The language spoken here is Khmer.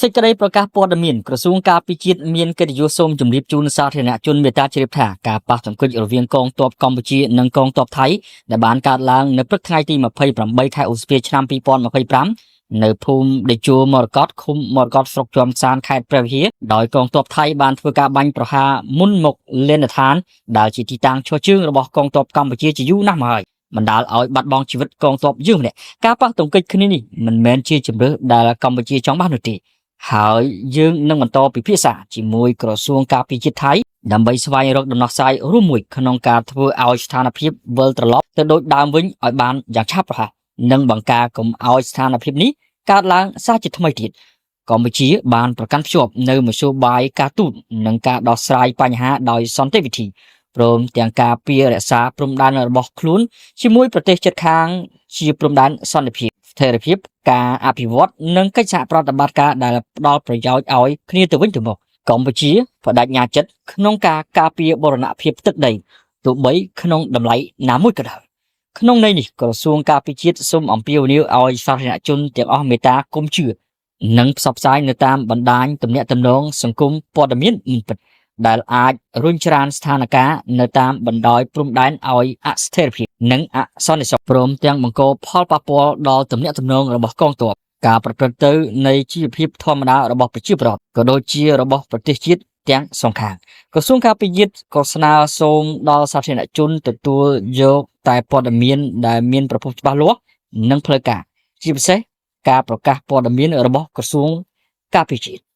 សេចក្តីប្រកាសព័ត៌មានក្រសួងការពារជាតិមានកិត្តិយសសូមជម្រាបជូនសាធារណជនមេត្តាជ្រាបថាការប៉ះទង្គិចរវាងកងទ័ពកម្ពុជានិងកងទ័ពថៃដែលបានកើតឡើងនៅព្រឹកថ្ងៃទី28ខែឧសភាឆ្នាំ2025នៅភូមិដេជោមរកតឃុំមរកតស្រុកជាំសានខេត្តព្រះវិហារដោយកងទ័ពថៃបានធ្វើការបាញ់ប្រហារមុនមកលេនដ្ឋានដែលជាទីតាំងឈរជើងរបស់កងទ័ពកម្ពុជាជាយូរណាស់មកហើយបណ្ដាលឲ្យបាត់បង់ជីវិតកងទ័ពយើងម្នាក់ការប៉ះទង្គិចគ្នានេះមិនមែនជាជំរើសដែលកម្ពុជាចង់បាននោះទេហើយយើងនឹងបន្តពិភាក្សាជាមួយក្រសួងការពារជាតិថៃដើម្បីស្វែងរកដំណោះស្រាយរួមមួយក្នុងការធ្វើឲ្យស្ថានភាពវិលត្រឡប់ទៅដូចដើមវិញឲ្យបានយ៉ាងឆាប់រហ័សនិងបង្ការកុំឲ្យស្ថានភាពនេះកើតឡើងសារជាថ្មីទៀតកម្ពុជាបានប្រកាន់ភ្ជាប់នៅមធ្យោបាយការទូតនិងការដោះស្រាយបញ្ហាដោយសន្តិវិធីព្រមទាំងការពាររក្សាព្រំដែនរបស់ខ្លួនជាមួយប្រទេសជិតខាងជាព្រំដែនសន្តិភាពស្ថិរភាពការអភិវឌ្ឍនិងកិច្ចសហប្រតិបត្តិការដែលផ្ដល់ប្រយោជន៍ឲ្យគ្នាទៅវិញទៅមកកម្ពុជាបដិញ្ញាចិត្តក្នុងការការពារបូរណភាពទឹកដីទោះបីក្នុងតម្លៃណាមួយក៏ដោយក្នុងន័យនេះក្រសួងការពារជាតិសូមអំពាវនាវឲ្យសាធារណជនទាំងអស់មេត្តាគុំជឿនិងផ្សព្វផ្សាយនៅតាមបណ្ដាញទំនាក់ទំនងសង្គមព័ត៌មានមិនពិតដែលអាចរុញច្រានស្ថានភាពនៅតាមបណ្ដោយព្រំដែនឲ្យអស្ថិរភាពនិងអសន្តិសុខព្រមទាំងបង្កផលប៉ះពាល់ដល់ទំនាក់ទំនងរបស់កងទ័ពការប្រព្រឹត្តទៅនៃជីវភាពធម្មតារបស់ប្រជាពលរដ្ឋក៏ដូចជារបស់ប្រទេសជាតិទាំងសងខាងក្រសួងការពារជាតិក៏ស្នើសូមដល់សាធារណជនទទួលយកតែព័ត៌មានដែលមានប្រភពច្បាស់លាស់និងផ្លូវការជាពិសេសការប្រកាសព័ត៌មានរបស់ក្រសួងការពារជាតិ